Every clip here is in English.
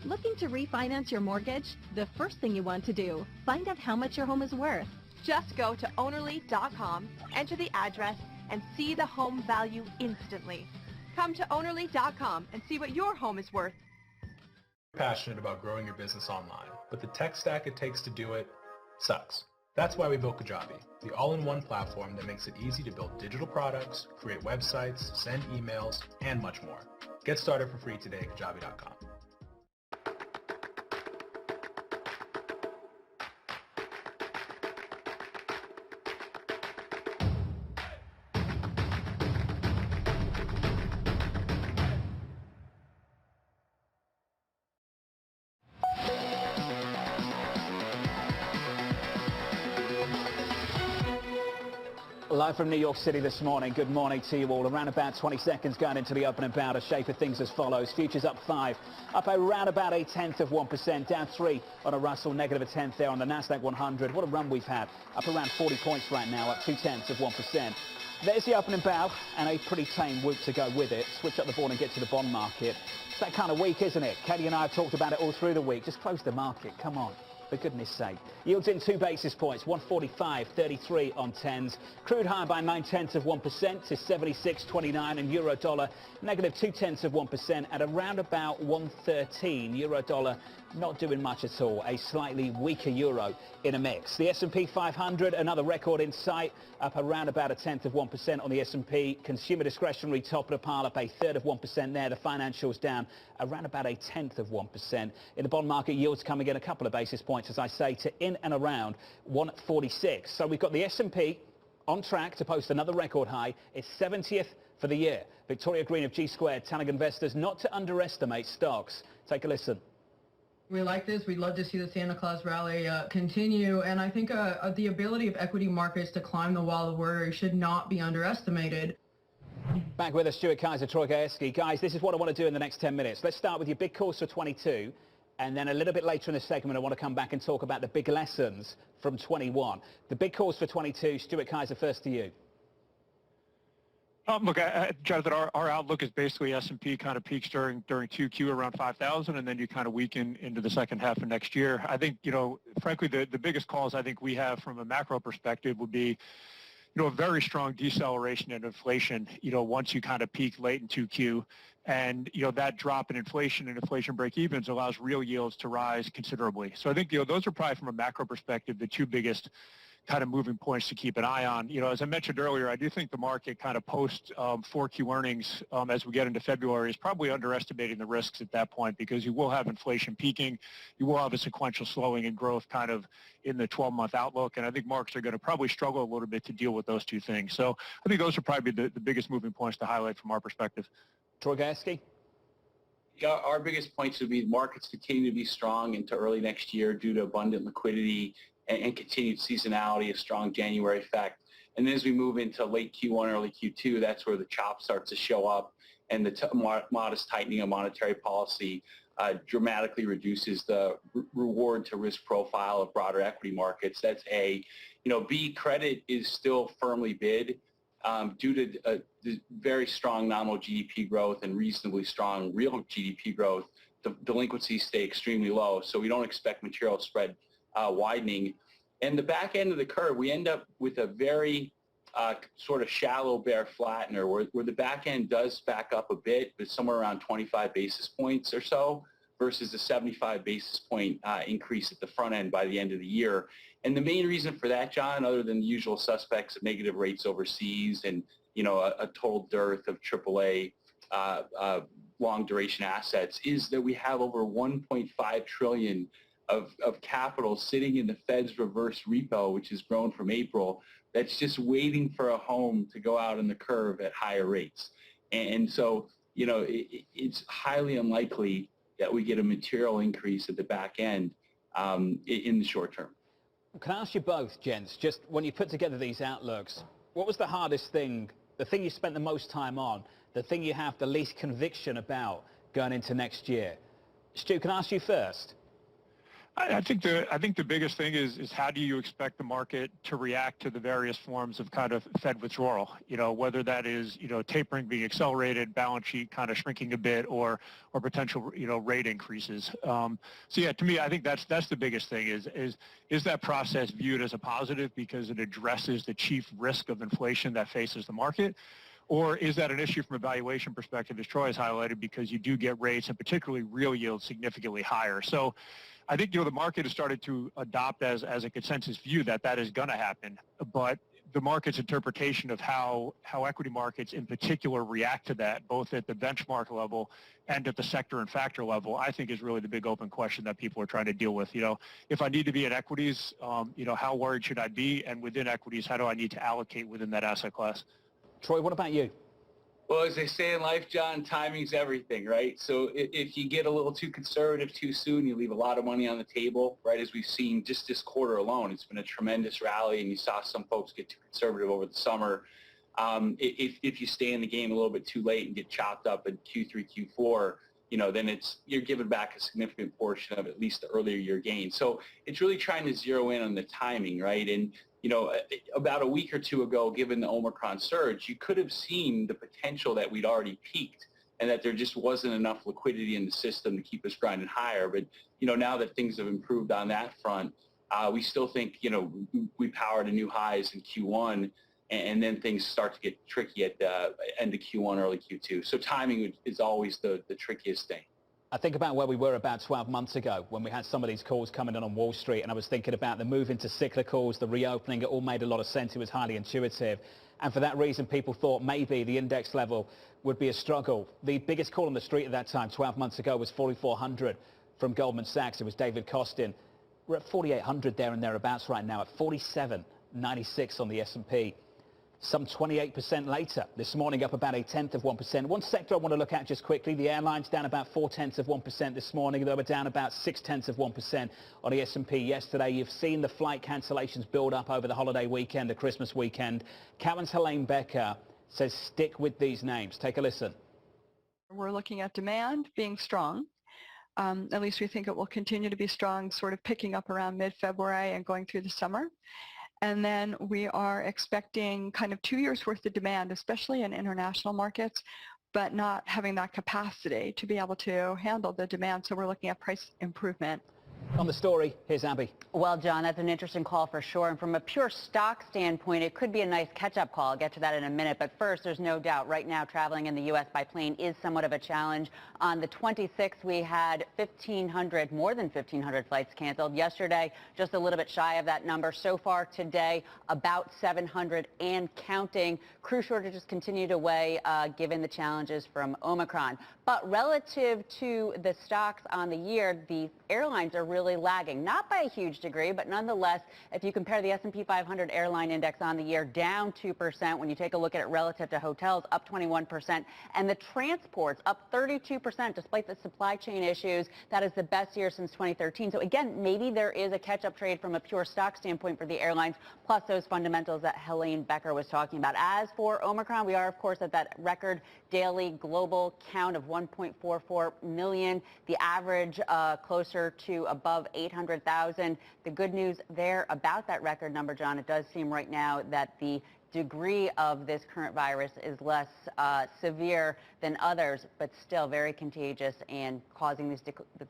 Looking to refinance your mortgage? The first thing you want to do, find out how much your home is worth. Just go to ownerly.com, enter the address, and see the home value instantly. Come to ownerly.com and see what your home is worth. Passionate about growing your business online, but the tech stack it takes to do it sucks. That's why we built Kajabi, the all-in-one platform that makes it easy to build digital products, create websites, send emails, and much more. Get started for free today at kajabi.com. Live from New York City this morning. Good morning to you all. Around about 20 seconds going into the opening bout. A shape of things as follows. Futures up 5, up around about 0.1%, down 3 on a Russell, negative a tenth there on the Nasdaq 100. What a run we've had. Up around 40 points right now, up 0.2%. There's the opening bout and a pretty tame whoop to go with it. Switch up the board and get to the bond market. It's that kind of week, isn't it? Katie and I have talked about it all through the week. Just close the market. Come on. For goodness sake. Yields in 2 basis points, 145.33 on 10s. Crude higher by 0.9% to 76.29, and euro dollar negative 0.2% at around about 113. Euro dollar not doing much at all. A slightly weaker euro in a mix. The S&P 500, another record in sight, up around about 0.1% on the S&P. Consumer discretionary top of the pile, up 1/3% there. The financials down around about 0.1%. In the bond market, yields coming in a couple of basis points, as I say, to in and around 146. So we've got the S&P on track to post another record high. It's 70th for the year. Victoria Green of G Squared telling investors not to underestimate stocks. Take a listen. We like this. We'd love to see the Santa Claus rally continue. And I think the ability of equity markets to climb the wall of worry should not be underestimated. Back with us, Stuart Kaiser, Troy Gayeski. Guys, this is what I want to do in the next 10 minutes. Let's start with your big calls for 22. And then a little bit later in the segment, I want to come back and talk about the big lessons from 21. The big calls for 22. Stuart Kaiser, first to you. Look, Jonathan, our outlook is basically S&P kind of peaks during 2Q around 5,000, and then you kind of weaken into the second half of next year. I think, frankly, the biggest calls I think we have from a macro perspective would be, a very strong deceleration in inflation, once you kind of peak late in 2Q. And, that drop in inflation and inflation break-evens allows real yields to rise considerably. So I think, those are probably from a macro perspective the two biggest kind of moving points to keep an eye on. As I mentioned earlier, I do think the market kind of post 4Q earnings as we get into February is probably underestimating the risks at that point, because you will have inflation peaking. You will have a sequential slowing in growth kind of in the 12-month outlook. And I think markets are going to probably struggle a little bit to deal with those two things. So I think those are probably the biggest moving points to highlight from our perspective. Troy Gayeski? Yeah, our biggest points would be markets continue to be strong into early next year due to abundant liquidity and continued seasonality, a strong January effect. And then as we move into late Q1, early Q2, that's where the chop starts to show up, and the modest tightening of monetary policy dramatically reduces the reward to risk profile of broader equity markets. That's A. B, credit is still firmly bid due to the very strong nominal GDP growth and reasonably strong real GDP growth. The delinquencies stay extremely low, so we don't expect material spread widening. And the back end of the curve, we end up with a very sort of shallow bear flattener where the back end does back up a bit, but somewhere around 25 basis points or so versus a 75 basis point increase at the front end by the end of the year. And the main reason for that, John, other than the usual suspects of negative rates overseas and, a total dearth of AAA long duration assets, is that we have over 1.5 trillion of capital sitting in the Fed's reverse repo, which has grown from April, that's just waiting for a home to go out in the curve at higher rates. And so, it's highly unlikely that we get a material increase at the back end in the short term. Can I ask you both, gents, just when you put together these outlooks, what was the hardest thing, the thing you spent the most time on, the thing you have the least conviction about going into next year? Stu, can I ask you first? I think the biggest thing is how do you expect the market to react to the various forms of kind of Fed withdrawal? Whether that is tapering being accelerated, balance sheet kind of shrinking a bit, or potential rate increases. So yeah, to me, I think that's the biggest thing is that process viewed as a positive because it addresses the chief risk of inflation that faces the market. Or is that an issue from a valuation perspective, as Troy has highlighted, because you do get rates and particularly real yields significantly higher? So I think the market has started to adopt as a consensus view that is going to happen, but the market's interpretation of how equity markets in particular react to that, both at the benchmark level and at the sector and factor level, I think is really the big open question that people are trying to deal with. If I need to be in equities, how worried should I be? And within equities, how do I need to allocate within that asset class? Troy, what about you? Well, as they say in life, John, timing's everything, right? So if you get a little too conservative too soon, you leave a lot of money on the table, right? As we've seen just this quarter alone, it's been a tremendous rally, and you saw some folks get too conservative over the summer. If you stay in the game a little bit too late and get chopped up in Q3, Q4, then you're giving back a significant portion of at least the earlier year gain. So it's really trying to zero in on the timing, right? And about a week or two ago, given the Omicron surge, you could have seen the potential that we'd already peaked and that there just wasn't enough liquidity in the system to keep us grinding higher. But, now that things have improved on that front, we still think, we powered to new highs in Q1, and then things start to get tricky at the end of Q1, early Q2. So timing is always the trickiest thing. I think about where we were about 12 months ago when we had some of these calls coming in on Wall Street, and I was thinking about the move into cyclicals, the reopening. It all made a lot of sense. It was highly intuitive. And for that reason, people thought maybe the index level would be a struggle. The biggest call on the street at that time, 12 months ago, was 4,400 from Goldman Sachs. It was David Costin. We're at 4,800 there and thereabouts right now, at 47.96 on the S&P. Some 28% later, this morning up about 0.1%. One sector I want to look at just quickly, the airlines down about 0.4% this morning. They were down about 0.6% on the S&P yesterday. You've seen the flight cancellations build up over the holiday weekend, the Christmas weekend. Cowen's Helene Becker says stick with these names. Take a listen. We're looking at demand being strong. At least we think it will continue to be strong, sort of picking up around mid-February and going through the summer. And then we are expecting kind of 2 years worth of demand, especially in international markets, but not having that capacity to be able to handle the demand. So we're looking at price improvement. On the story, here's Abby. Well, John, that's an interesting call for sure. And from a pure stock standpoint, it could be a nice catch-up call. I'll get to that in a minute. But first, there's no doubt right now traveling in the U.S. by plane is somewhat of a challenge. On the 26th, we had more than 1,500 flights canceled. Yesterday, just a little bit shy of that number. So far today, about 700 and counting. Crew shortages continue to weigh given the challenges from Omicron. But relative to the stocks on the year, the airlines are really lagging, not by a huge degree, but nonetheless, if you compare the S&P 500 airline index on the year, down 2%. When you take a look at it relative to hotels, up 21%, and the transports up 32%, despite the supply chain issues. That is the best year since 2013. So again, maybe there is a catch-up trade from a pure stock standpoint for the airlines, plus those fundamentals that Helene Becker was talking about. As for Omicron, we are, of course, at that record daily global count of 1.44 million. The average closer to above 800,000. The good news there about that record number, John, it does seem right now that the degree of this current virus is less severe than others, but still very contagious and causing these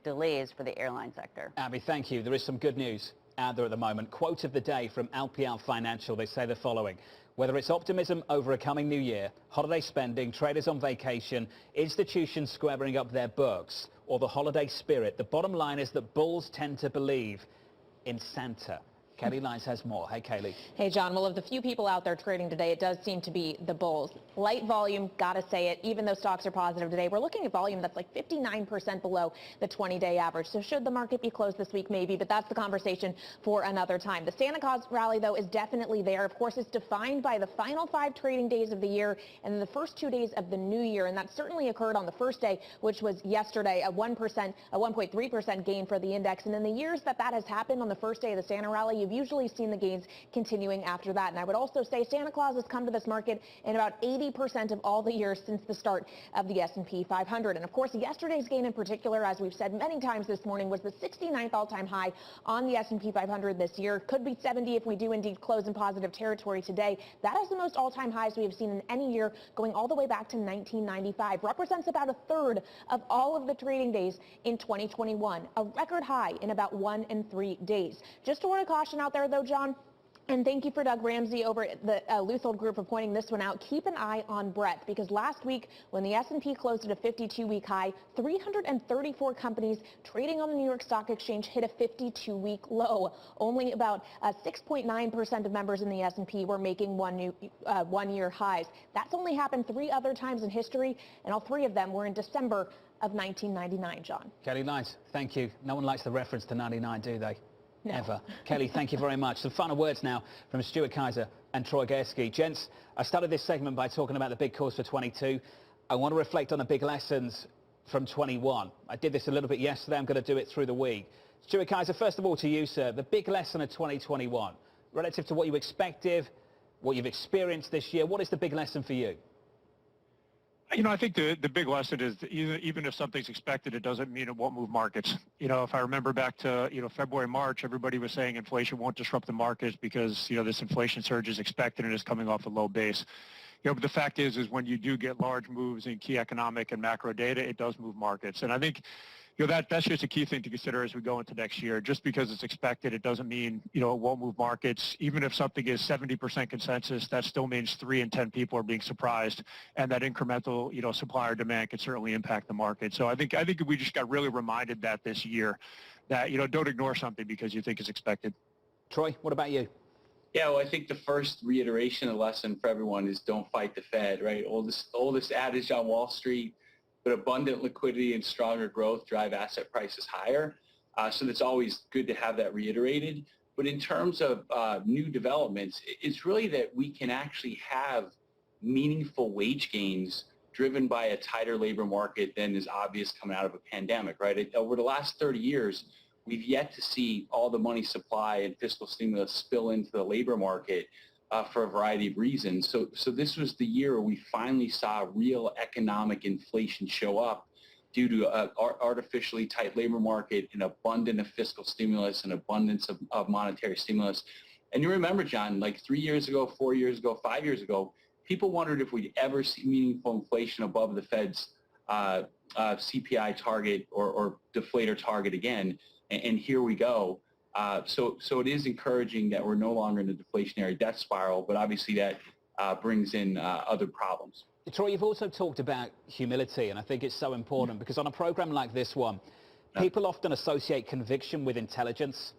delays for the airline sector. Abby, thank you. There is some good news out there at the moment. Quote of the day from LPL Financial. They say the following. Whether it's optimism over a coming new year, holiday spending, traders on vacation, institutions squaring up their books, or the holiday spirit, the bottom line is that bulls tend to believe in Santa. Kelly Lyons has more. Hey, Kaylee. Hey, John. Well, of the few people out there trading today, it does seem to be the bulls. Light volume, gotta say it, even though stocks are positive today. We're looking at volume that's like 59% below the 20-day average. So should the market be closed this week? Maybe, but that's the conversation for another time. The Santa Claus rally, though, is definitely there. Of course, it's defined by the final 5 trading days of the year and then the first 2 days of the new year. And that certainly occurred on the first day, which was yesterday, a 1%, a 1.3% gain for the index. And in the years that has happened on the first day of the Santa rally, you've usually seen the gains continuing after that. And I would also say Santa Claus has come to this market in about 80% of all the years since the start of the S&P 500. And of course, yesterday's gain in particular, as we've said many times this morning, was the 69th all-time high on the S&P 500 this year. Could be 70 if we do indeed close in positive territory today. That is the most all-time highs we have seen in any year, going all the way back to 1995. Represents about a third of all of the trading days in 2021, a record high in about 1 and 3 days. Just a word of caution out there, though, John. And thank you for Doug Ramsey over at the Luthold Group for pointing this one out. Keep an eye on breadth, because last week when the S&P closed at a 52-week high, 334 companies trading on the New York Stock Exchange hit a 52-week low. Only about 6.9% of members in the S&P were making one-year highs. That's only happened 3 other times in history, and all 3 of them were in December of 1999, John. Kelly, nice. Thank you. No one likes the reference to 99, do they? No. Ever. Kelly, thank you very much. Some final words now from Stuart Kaiser and Troy Gersky. Gents, I started this segment by talking about the big calls for 22. I want to reflect on the big lessons from 21. I did this a little bit yesterday. I'm going to do it through the week. Stuart Kaiser, first of all to you, sir, the big lesson of 2021, relative to what you expected, what you've experienced this year. What is the big lesson for you? You know, I think the big lesson is that even if something's expected, it doesn't mean it won't move markets. You know, if I remember back to, February, March, everybody was saying inflation won't disrupt the markets because, this inflation surge is expected and is coming off a low base. But the fact is when you do get large moves in key economic and macro data, it does move markets. And I think, that's just a key thing to consider as we go into next year. Just because it's expected, it doesn't mean, it won't move markets. Even if something is 70% consensus, that still means 3 in 10 people are being surprised, and that incremental, supplier demand can certainly impact the market. So I think we just got really reminded that this year, that, don't ignore something because you think it's expected. Troy, what about you? Yeah, well, I think the first reiteration of the lesson for everyone is don't fight the Fed, right? Oldest adage on Wall Street. But abundant liquidity and stronger growth drive asset prices higher. So it's always good to have that reiterated. But in terms of new developments, it's really that we can actually have meaningful wage gains driven by a tighter labor market than is obvious coming out of a pandemic, right? Over the last 30 years, we've yet to see all the money supply and fiscal stimulus spill into the labor market for a variety of reasons. So this was the year where we finally saw real economic inflation show up due to an artificially tight labor market, an abundance of fiscal stimulus, an abundance of monetary stimulus. And you remember, John, like 3 years ago, 4 years ago, 5 years ago, people wondered if we'd ever see meaningful inflation above the Fed's CPI target or deflator target again. And here we go. So it is encouraging that we're no longer in a deflationary debt spiral, but obviously that brings in other problems. Troy, you've also talked about humility, and I think it's so important because on a program like this one, people often associate conviction with intelligence,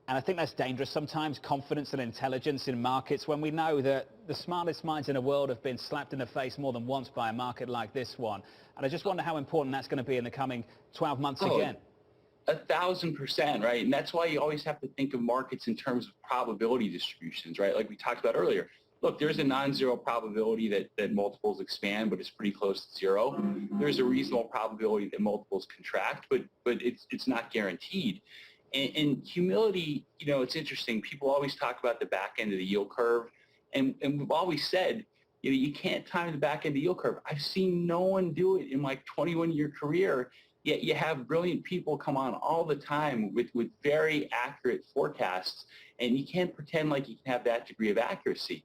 and I think that's dangerous sometimes, confidence and intelligence in markets, when we know that the smartest minds in the world have been slapped in the face more than once by a market like this one. And I just wonder how important that's going to be in the coming 12 months again. 1,000%, right? And that's why you always have to think of markets in terms of probability distributions, right? Like we talked about earlier. Look, there's a non-zero probability that multiples expand, but it's pretty close to zero. There's a reasonable probability that multiples contract, but it's not guaranteed. And humility, it's interesting. People always talk about the back end of the yield curve, and we've always said, you can't time the back end of the yield curve. I've seen no one do it in my 21-year career. Yet you have brilliant people come on all the time with very accurate forecasts, and you can't pretend like you can have that degree of accuracy.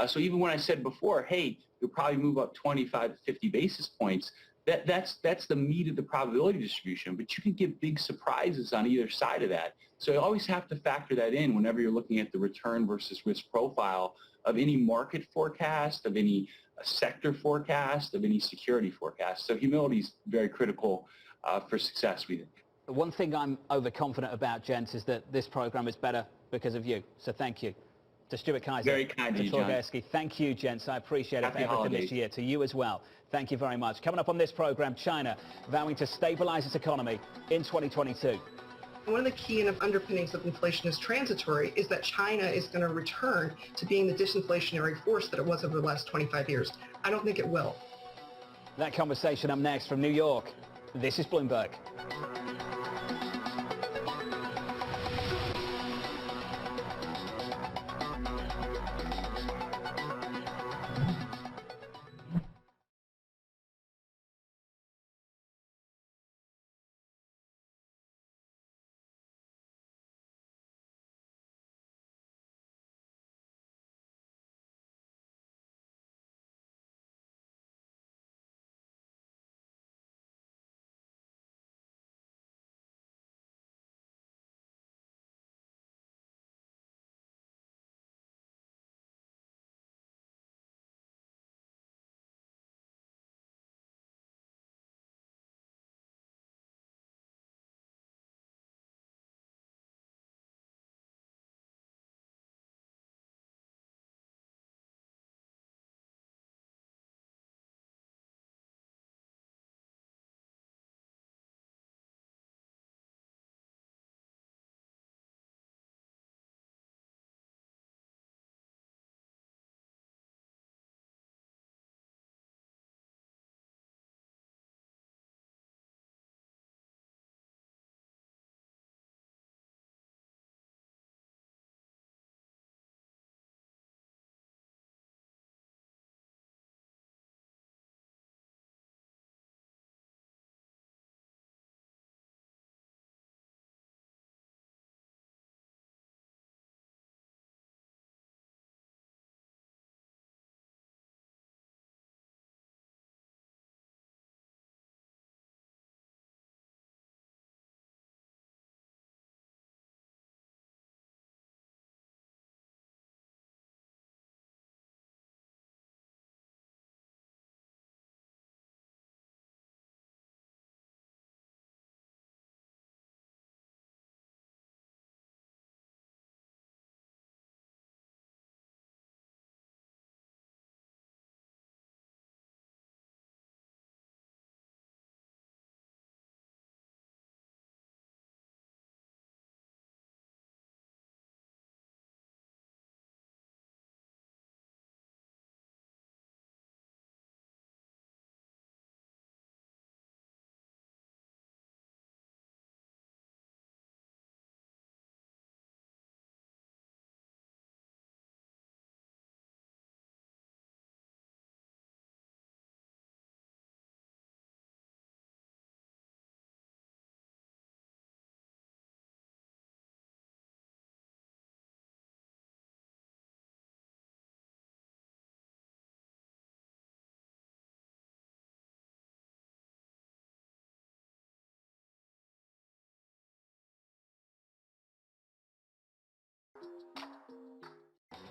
So even when I said before, hey, you'll probably move up 25 to 50 basis points, that's the meat of the probability distribution, but you can get big surprises on either side of that. So you always have to factor that in whenever you're looking at the return versus risk profile of any market forecast, of any sector forecast, of any security forecast. So humility is very critical for success, we think. The one thing I'm overconfident about, gents, is that this program is better because of you. So thank you. To Stuart Kaiser. Very kind of you, John. Thank you, gents. I appreciate it for everything holidays. This year. To you as well. Thank you very much. Coming up on this program, China vowing to stabilize its economy in 2022. One of the key underpinnings of inflation is transitory is that China is going to return to being the disinflationary force that it was over the last 25 years. I don't think it will. That conversation up next from New York. This is Bloomberg.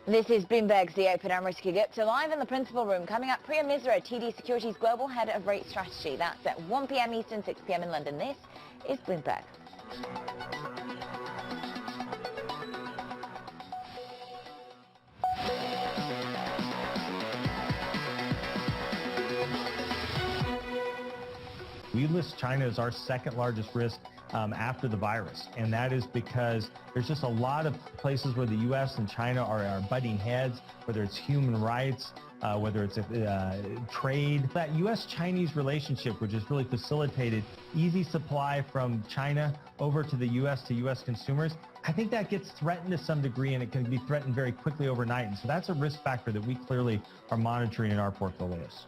This is Bloomberg's The Open. I'm Risky Gupta, live in the principal room. Coming up, Priya Misra, TD Securities Global Head of Rate Strategy. That's at 1 p.m. Eastern, 6 p.m. in London. This is Bloomberg. We list China as our second largest risk after the virus, and that is because there's just a lot of places where the U.S. and China are butting heads, whether it's human rights, whether it's trade. That U.S.-Chinese relationship, which has really facilitated easy supply from China over to the U.S. to U.S. consumers, I think that gets threatened to some degree, and it can be threatened very quickly overnight. And so that's a risk factor that we clearly are monitoring in our portfolios.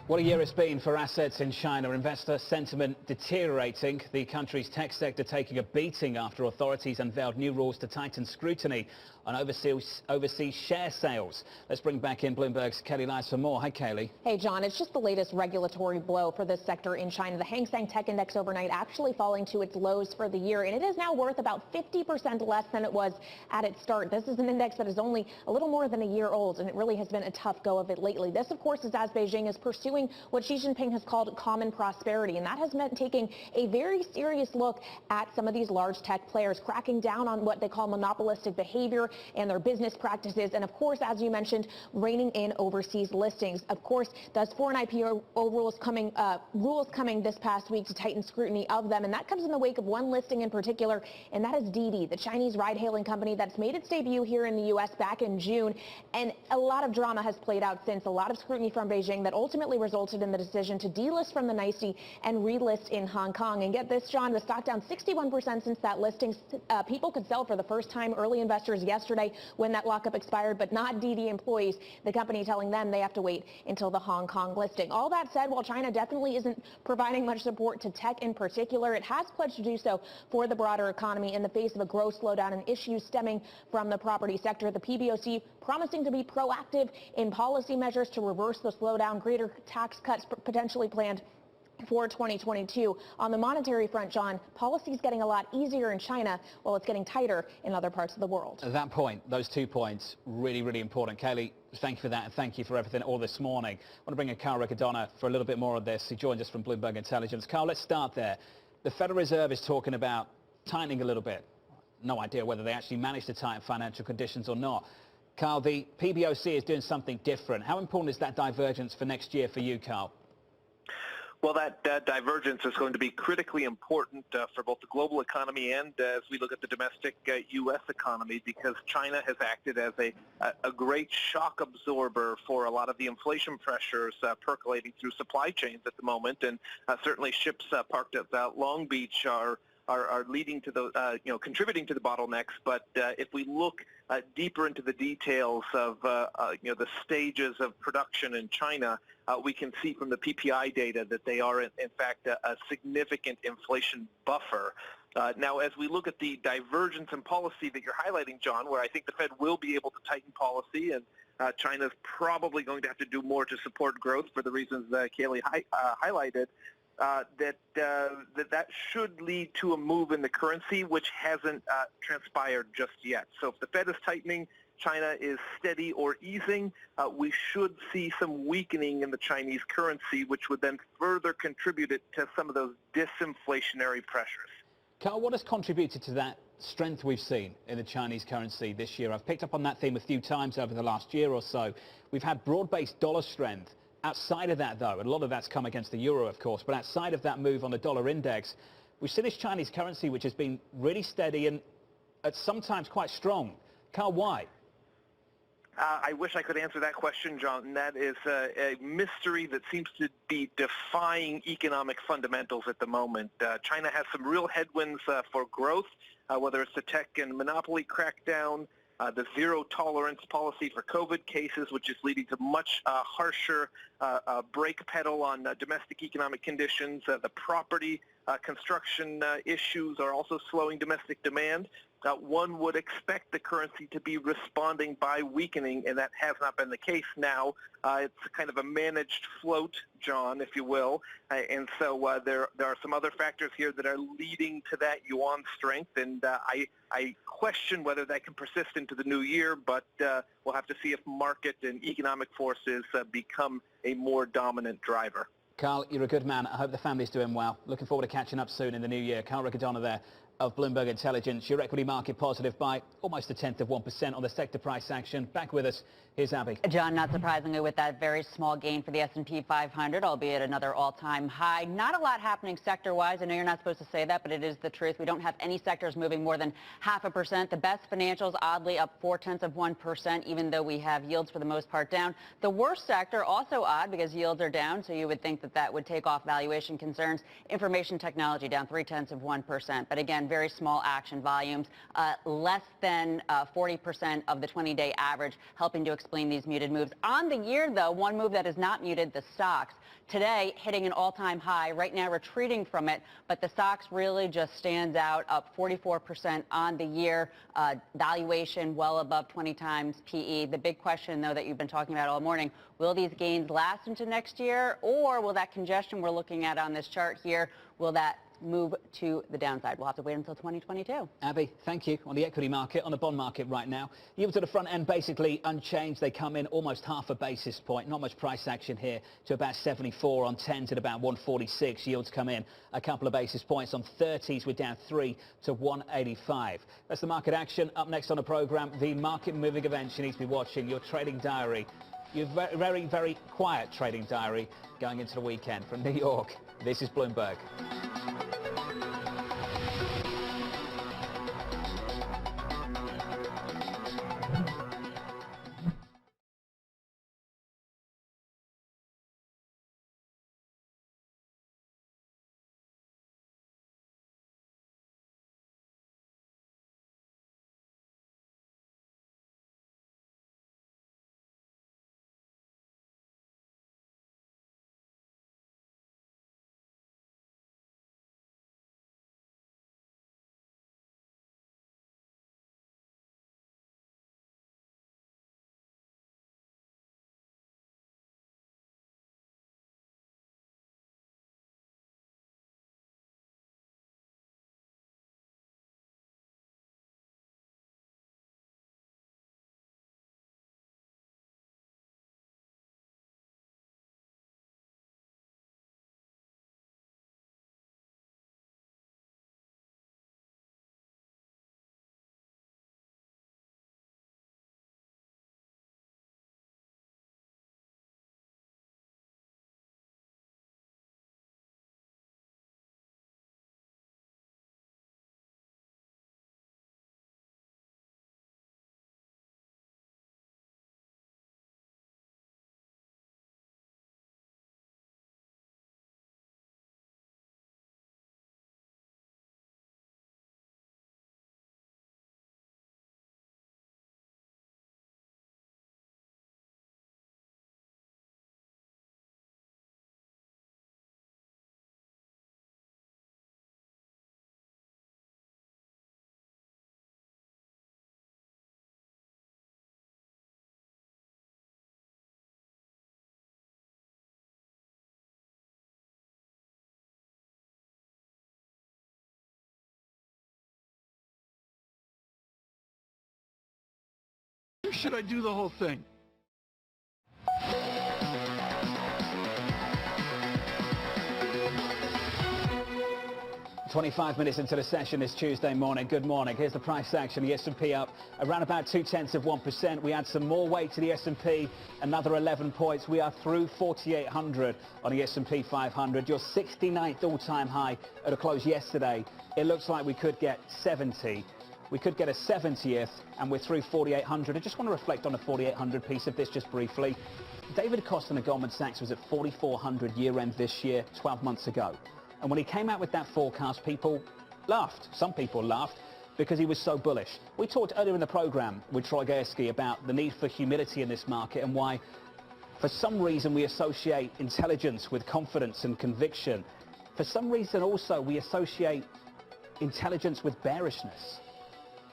What a year it's been for assets in China. Investor sentiment deteriorating. The country's tech sector taking a beating after authorities unveiled new rules to tighten scrutiny on overseas share sales. Let's bring back in Bloomberg's Kelly Lies for more. Hi, Kelly. Hey, John. It's just the latest regulatory blow for this sector in China. The Hang Seng Tech Index overnight actually falling to its lows for the year, and it is now worth about 50% less than it was at its start. This is an index that is only a little more than a year old, and it really has been a tough go of it lately. This, of course, is as Beijing is pursuing what Xi Jinping has called common prosperity, and that has meant taking a very serious look at some of these large tech players, cracking down on what they call monopolistic behavior and their business practices, and of course, as you mentioned, reining in overseas listings. Of course, those foreign IPO rules coming this past week to tighten scrutiny of them, and that comes in the wake of one listing in particular, and that is Tqqq, the Chinese ride-hailing company that's made its debut here in the U.S. back in June, and a lot of drama has played out since, a lot of scrutiny from Beijing that ultimately resulted in the decision to delist from the NYSE and relist in Hong Kong. And get this, John, the stock down 61% since that listing. People could sell for the first time, early investors yesterday when that lockup expired, but not Tqqq employees, the company telling them they have to wait until the Hong Kong listing. All that said, while China definitely isn't providing much support to tech in particular, it has pledged to do so for the broader economy in the face of a growth slowdown and issues stemming from the property sector. The PBOC promising to be proactive in policy measures to reverse the slowdown, greater tax cuts potentially planned for 2022. On the monetary front, John, policy is getting a lot easier in China while it's getting tighter in other parts of the world. At that point, those 2 points, really, really important. Kelly, thank you for that, and thank you for everything all this morning. I want to bring in Carl Riccadonna for a little bit more of this. He joins us from Bloomberg Intelligence. Carl, let's start there. The Federal Reserve is talking about tightening a little bit. No idea whether they actually managed to tighten financial conditions or not. Carl, the PBOC is doing something different. How important is that divergence for next year for you, Carl? Well, that divergence is going to be critically important for both the global economy and as we look at the domestic U.S. economy, because China has acted as a great shock absorber for a lot of the inflation pressures percolating through supply chains at the moment. And certainly ships parked at Long Beach are leading to the, contributing to the bottlenecks. But if we look deeper into the details of, the stages of production in China, we can see from the PPI data that they are, in fact, a significant inflation buffer. Now, as we look at the divergence in policy that you're highlighting, John, where I think the Fed will be able to tighten policy, and China's probably going to have to do more to support growth for the reasons Kaylee highlighted, that should lead to a move in the currency, which hasn't transpired just yet. So if the Fed is tightening, China is steady or easing, we should see some weakening in the Chinese currency, which would then further contribute to some of those disinflationary pressures. Carl, what has contributed to that strength we've seen in the Chinese currency this year? I've picked up on that theme a few times over the last year or so. We've had broad-based dollar strength. Outside of that, though, and a lot of that's come against the euro, of course, but outside of that move on the dollar index, we've seen this Chinese currency, which has been really steady and sometimes quite strong. Carl, why? I wish I could answer that question, John. That is a mystery that seems to be defying economic fundamentals at the moment. China has some real headwinds for growth, whether it's the tech and monopoly crackdown, the zero-tolerance policy for COVID cases, which is leading to much harsher brake pedal on domestic economic conditions. The property construction issues are also slowing domestic demand. one would expect the currency to be responding by weakening, and that has not been the case now. It's kind of a managed float, John, if you will, and so there are some other factors here that are leading to that yuan strength, and I question whether that can persist into the new year, but we'll have to see if market and economic forces become a more dominant driver. Carl, you're a good man. I hope the family's doing well. Looking forward to catching up soon in the new year. Carl Riccadonna there of Bloomberg Intelligence. Your equity market positive by almost 0.1% on the sector price action. Back with us, here's Abby. John, not surprisingly, with that very small gain for the S&P 500, albeit another all-time high. Not a lot happening sector-wise. I know you're not supposed to say that, but it is the truth. We don't have any sectors moving more than 0.5%. The best financials, oddly, up 0.4%, even though we have yields for the most part down. The worst sector, also odd, because yields are down, so you would think that that would take off valuation concerns. Information technology down 0.3%. But again, very small action volumes, less than 40% of the 20-day average, helping to explain these muted moves. On the year, though, one move that is not muted, the stocks. Today, hitting an all-time high, right now retreating from it, but the stocks really just stands out, up 44% on the year, valuation well above 20 times PE. The big question, though, that you've been talking about all morning, will these gains last into next year, or will that congestion we're looking at on this chart here, will that move to the downside? We'll have to wait until 2022. Abby, thank you. On the equity market, on the bond market right now, yields at the front end basically unchanged. They come in almost half a basis point. Not much price action here to about 74 on 10s at about 146. Yields come in a couple of basis points. On 30s, we're down 3 to 185. That's the market action. Up next on the program, the market moving events you need to be watching. Your trading diary. Your very, very quiet trading diary going into the weekend. From New York, this is Bloomberg. Should I do the whole thing? 25 minutes into the session this Tuesday morning. Good morning. Here's the price action. The S&P up around about 0.2%. We add some more weight to the S&P, another 11 points. We are through 4,800 on the S&P 500. Your 69th all-time high at a close yesterday. It looks like we could get 70. We could get a 70th, and we're through 4,800. I just want to reflect on the 4,800 piece of this just briefly. David Costin of Goldman Sachs was at 4,400 year-end this year, 12 months ago. And when he came out with that forecast, people laughed. Some people laughed because he was so bullish. We talked earlier in the program with Troy Gayeski about the need for humility in this market and why, for some reason, we associate intelligence with confidence and conviction. For some reason, also, we associate intelligence with bearishness.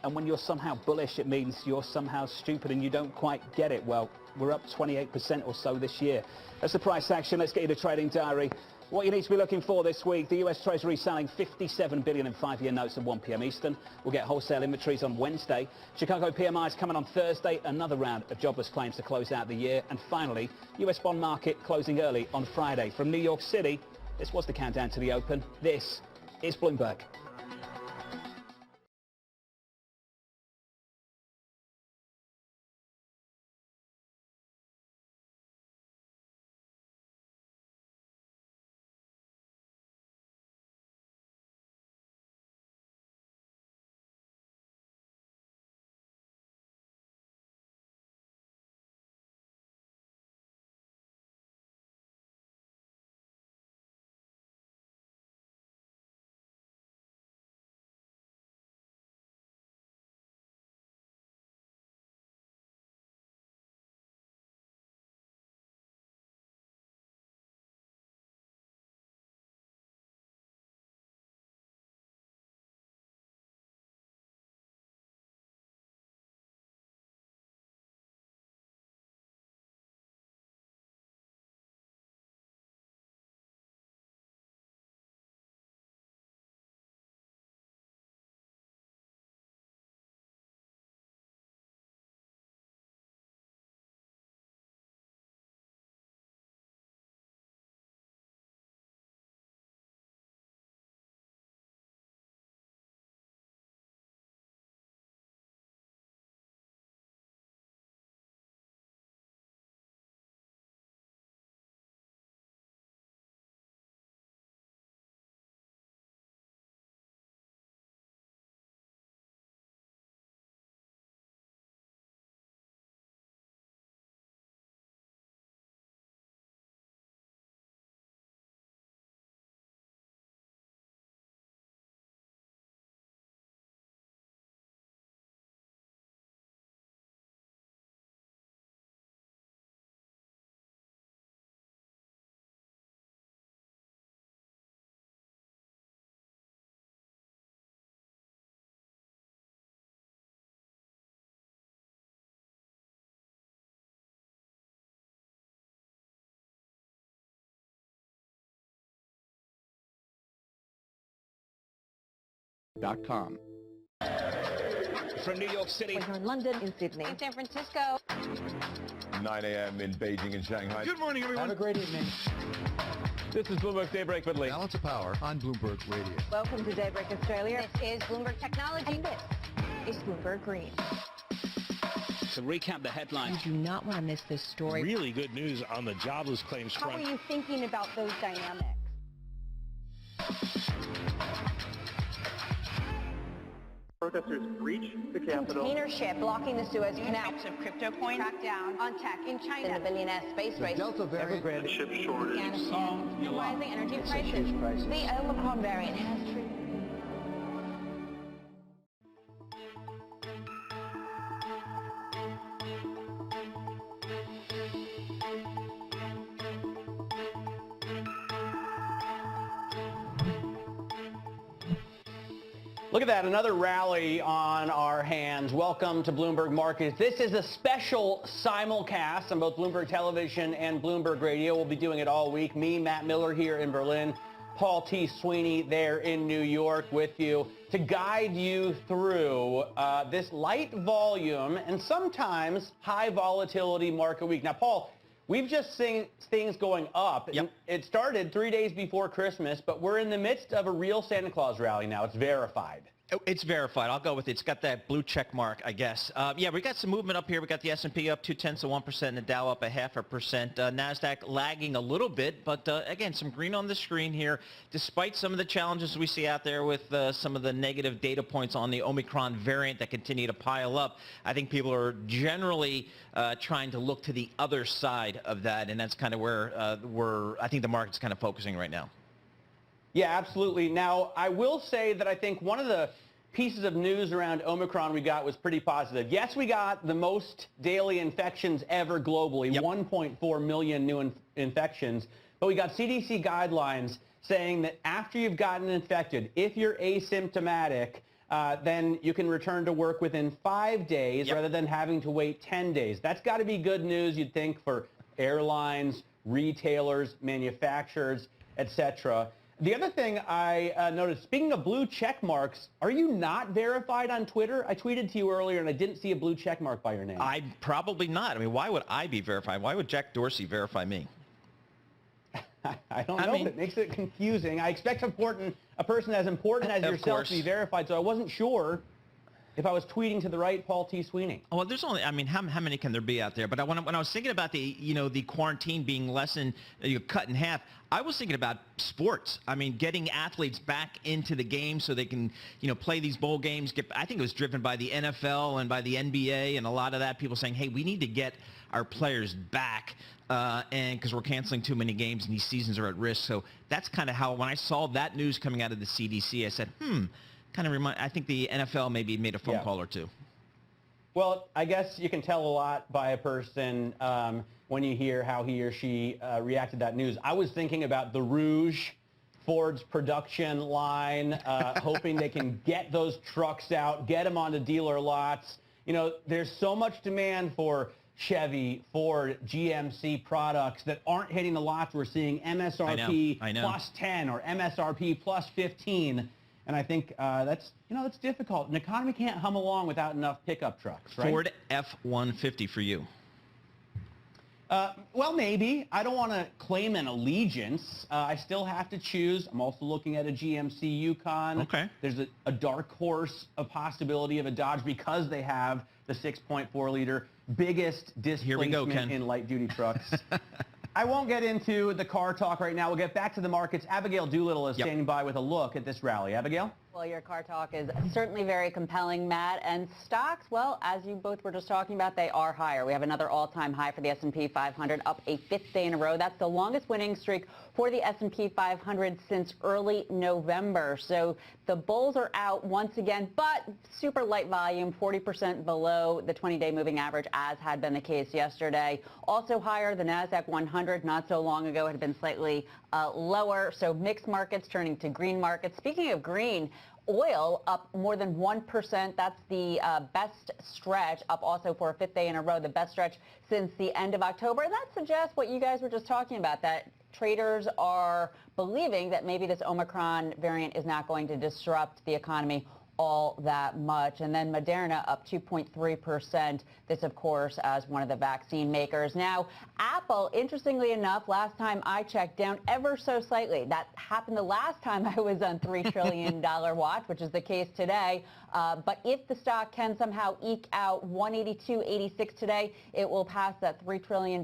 And when you're somehow bullish, it means you're somehow stupid and you don't quite get it. Well, we're up 28% or so this year. That's the price action. Let's get you the trading diary. What you need to be looking for this week, the US Treasury selling $57 billion in 5-year notes at 1 p.m. Eastern. We'll get wholesale inventories on Wednesday. Chicago PMIs coming on Thursday. Another round of jobless claims to close out the year. And finally, US bond market closing early on Friday. From New York City, this was the countdown to the open. This is Bloomberg. .com. From New York City. We're here in London, in Sydney, in San Francisco. 9 a.m. in Beijing and Shanghai. Good morning, everyone. Have a great evening. This is Bloomberg Daybreak with Lee. Balance of Power on Bloomberg Radio. Welcome to Daybreak Australia. This is Bloomberg Technology. And this is Bloomberg Green. To recap the headlines. You do not want to miss this story. Really good news on the jobless claims How front. are you thinking about those dynamics? Protesters breached the Capitol. Container ship blocking the Suez Canal. Of crypto coins cracked down on tech in China. In the billionaire space race. Delta variant. The chip shortage. Afghanistan. Rising energy prices. The Omicron variant has treated. Look at that, another rally on our hands. Welcome to Bloomberg Markets. This is a special simulcast on both Bloomberg Television and Bloomberg Radio. We'll be doing it all week. Me, Matt Miller here in Berlin, Paul T. Sweeney there in New York with you to guide you through this light volume and sometimes high volatility market week. Now, Paul, we've just seen things going up. Yep. It started 3 days before Christmas, but we're in the midst of a real Santa Claus rally now. It's verified. It's verified. I'll go with it. It's got that blue check mark, I guess. Yeah, we got some movement up here. We got the S&P up 0.2% and the Dow up 0.5%. NASDAQ lagging a little bit, but again, some green on the screen here. Despite some of the challenges we see out there with some of the negative data points on the Omicron variant that continue to pile up, I think people are generally trying to look to the other side of that, and that's kind of where I think the market's kind of focusing right now. Yeah, absolutely. Now, I will say that I think one of the pieces of news around Omicron we got was pretty positive. Yes, we got the most daily infections ever globally, 1.4 million new infections, but we got CDC guidelines saying that after you've gotten infected, if you're asymptomatic, then you can return to work within 5 days rather than having to wait 10 days. That's got to be good news, you'd think, for airlines, retailers, manufacturers, etc. The other thing I noticed, speaking of blue check marks, are you not verified on Twitter? I tweeted to you earlier and I didn't see a blue check mark by your name. I'm probably not. I mean, why would I be verified? Why would Jack Dorsey verify me? I don't know, but it makes it confusing. I expect a person as important as yourself to be verified, so I wasn't sure if I was tweeting to the right Paul T. Sweeney. Well, there's only, I mean, how many can there be out there? But when I was thinking about the, the quarantine being lessened, cut in half, I was thinking about sports. I mean, getting athletes back into the game so they can, play these bowl games. I think it was driven by the NFL and by the NBA and a lot of that. People saying, hey, we need to get our players back. And because we're canceling too many games and these seasons are at risk. So that's kind of how, when I saw that news coming out of the CDC, I said, I think the NFL maybe made a phone call or two. Well, I guess you can tell a lot by a person when you hear how he or she reacted to that news. I was thinking about the Rouge, Ford's production line, hoping they can get those trucks out, get them onto dealer lots. There's so much demand for Chevy, Ford, GMC products that aren't hitting the lots. We're seeing MSRP plus 10 or MSRP plus 15. And I think that's difficult. An economy can't hum along without enough pickup trucks, right? Ford F-150 for you. Well, maybe. I don't want to claim an allegiance. I still have to choose. I'm also looking at a GMC Yukon. Okay. There's a dark horse, a possibility of a Dodge because they have the 6.4-liter biggest displacement in light-duty trucks. I won't get into the car talk right now. We'll get back to the markets. Abigail Doolittle is standing by with a look at this rally. Abigail? Well, your car talk is certainly very compelling, Matt. And stocks, well, as you both were just talking about, they are higher. We have another all-time high for the S&P 500, up a fifth day in a row. That's the longest winning streak for the S&P 500 since early November. So the bulls are out once again, but super light volume, 40% below the 20-day moving average, as had been the case yesterday. Also higher, the NASDAQ 100 not so long ago had been slightly lower. So mixed markets turning to green markets. Speaking of green, oil up more than 1%. That's the best stretch, up also for a fifth day in a row, the best stretch since the end of October. And that suggests what you guys were just talking about, that traders are believing that maybe this Omicron variant is not going to disrupt the economy all that much. And then Moderna up 2.3%. This, of course, as one of the vaccine makers. Now, Apple, interestingly enough, last time I checked, down ever so slightly. That happened the last time I was on $3 trillion watch, which is the case today. But if the stock can somehow eke out 182.86 today, it will pass that $3 trillion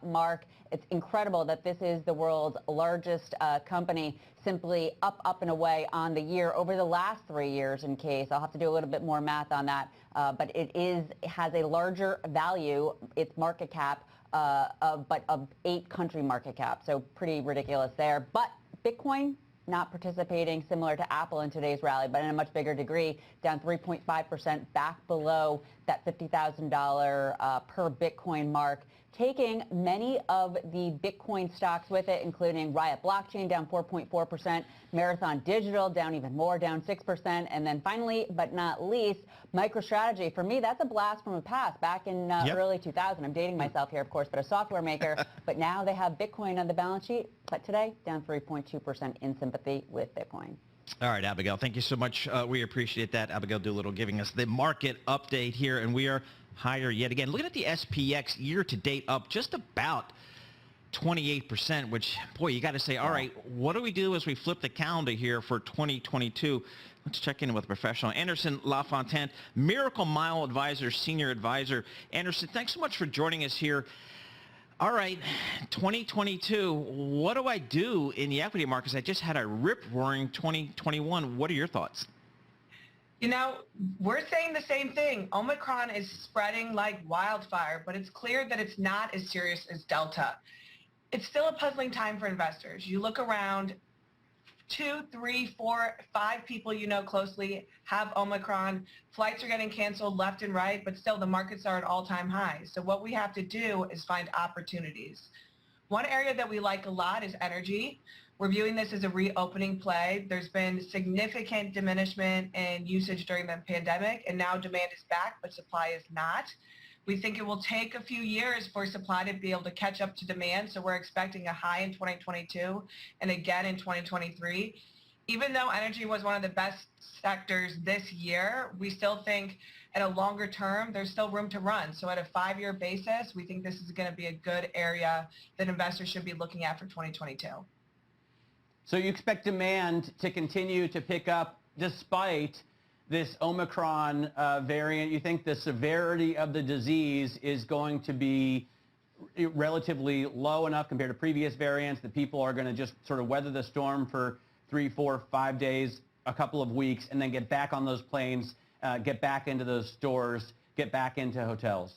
mark. It's incredible that this is the world's largest company, simply up and away on the year over the last 3 years in case. I'll have to do a little bit more math on that. But it has a larger value, its market cap, but of 8 country market cap. So pretty ridiculous there. But Bitcoin not participating, similar to Apple in today's rally, but in a much bigger degree, down 3.5%, back below that $50,000 per Bitcoin mark, taking many of the Bitcoin stocks with it, including Riot Blockchain down 4.4%, Marathon Digital down even more, down 6%, and then finally, but not least, MicroStrategy. For me, that's a blast from the past, back in early 2000. I'm dating myself here, of course, but a software maker. But now they have Bitcoin on the balance sheet, but today down 3.2% in sympathy with Bitcoin. All right, Abigail, thank you so much. We appreciate that. Abigail Doolittle giving us the market update here, and we are higher yet again. Looking at the SPX year-to-date up just about 28%, which, boy, you got to say, all right, what do we do as we flip the calendar here for 2022? Let's check in with a professional. Anderson LaFontaine, Miracle Mile Advisor, Senior Advisor. Anderson, thanks so much for joining us here. All right, 2022, what do I do in the equity markets? I just had a rip-roaring 2021. What are your thoughts? You know, we're saying the same thing. Omicron is spreading like wildfire, but it's clear that it's not as serious as Delta. It's still a puzzling time for investors. You look around, 2, 3, 4, 5 people you know closely have Omicron. Flights are getting canceled left and right, but still the markets are at all-time highs. So what we have to do is find opportunities. One area that we like a lot is energy. We're viewing this as a reopening play. There's been significant diminishment in usage during the pandemic, and now demand is back, but supply is not. We think it will take a few years for supply to be able to catch up to demand, so we're expecting a high in 2022 and again in 2023. Even though energy was one of the best sectors this year, we still think at a longer term, there's still room to run. So at a 5-year basis, we think this is going to be a good area that investors should be looking at for 2022. So you expect demand to continue to pick up despite this Omicron variant? You think the severity of the disease is going to be relatively low enough compared to previous variants that people are going to just sort of weather the storm for 3, 4, 5 days, a couple of weeks, and then get back on those planes, get back into those stores, get back into hotels?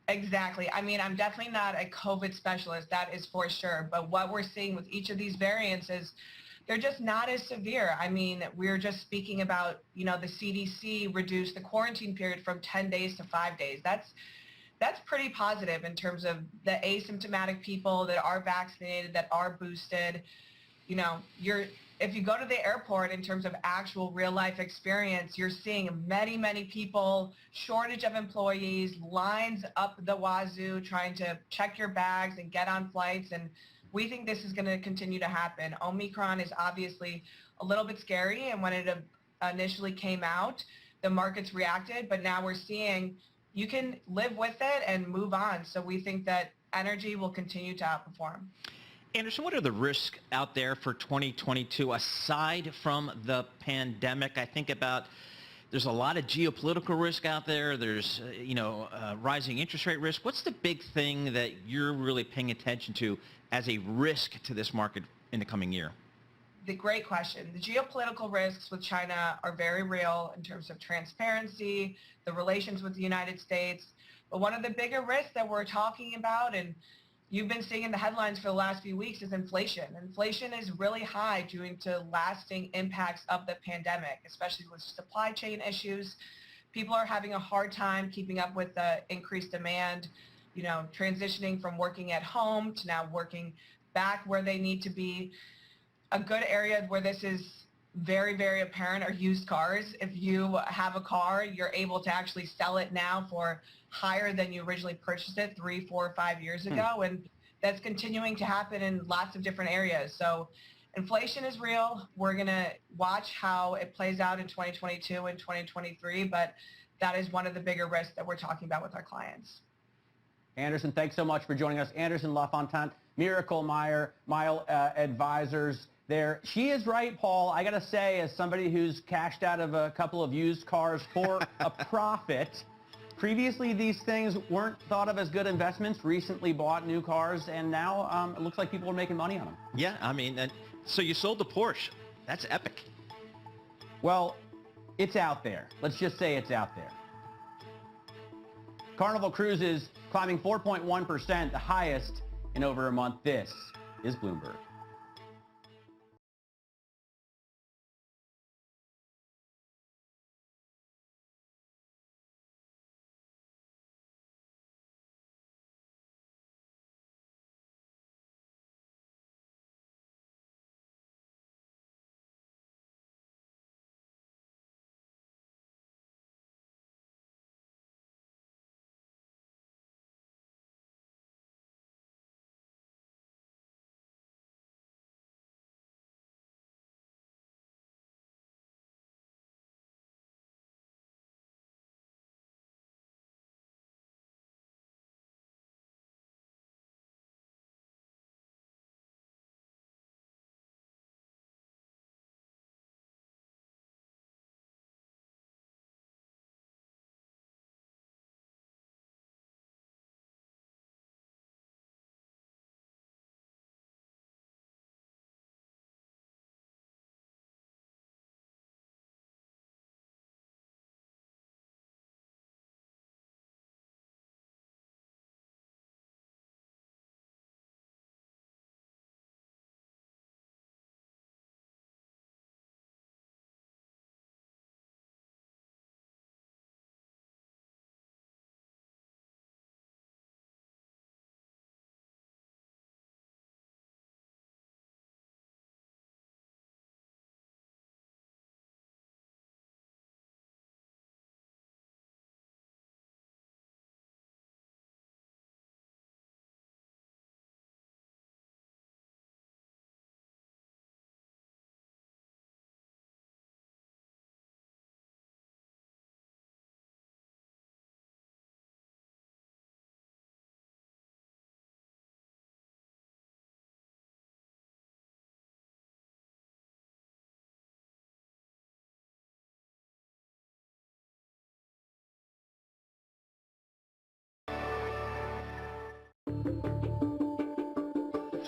Exactly. I mean, I'm definitely not a COVID specialist, that is for sure. But what we're seeing with each of these variants is they're just not as severe. I mean, we're just speaking about, the CDC reduced the quarantine period from 10 days to 5 days. That's pretty positive in terms of the asymptomatic people that are vaccinated, that are boosted. If you go to the airport in terms of actual real life experience, you're seeing many, many people, shortage of employees, lines up the wazoo trying to check your bags and get on flights. And we think this is going to continue to happen. Omicron is obviously a little bit scary. And when it initially came out, the markets reacted. But now we're seeing you can live with it and move on. So we think that energy will continue to outperform. Anderson, what are the risks out there for 2022 aside from the pandemic? I think about there's a lot of geopolitical risk out there. There's, rising interest rate risk. What's the big thing that you're really paying attention to as a risk to this market in the coming year? The great question. The geopolitical risks with China are very real in terms of transparency, the relations with the United States. But one of the bigger risks that we're talking about, and you've been seeing in the headlines for the last few weeks, is inflation. Inflation is really high due to lasting impacts of the pandemic, especially with supply chain issues. People are having a hard time keeping up with the increased demand, transitioning from working at home to now working back where they need to be. A good area where this is very, very apparent are used cars. If you have a car, you're able to actually sell it now for higher than you originally purchased it 3, 4, 5 years ago. And that's continuing to happen in lots of different areas. So inflation is real. We're going to watch how it plays out in 2022 and 2023, but that is one of the bigger risks that we're talking about with our clients. Anderson, thanks so much for joining us. Anderson LaFontaine, Miracle Mile Advisors there. She is right, Paul. I got to say, as somebody who's cashed out of a couple of used cars for a profit, previously these things weren't thought of as good investments, recently bought new cars, and now it looks like people are making money on them. Yeah, I mean, so you sold the Porsche. That's epic. Well, it's out there. Let's just say it's out there. Carnival Cruises climbing 4.1%, the highest in over a month. This is Bloomberg.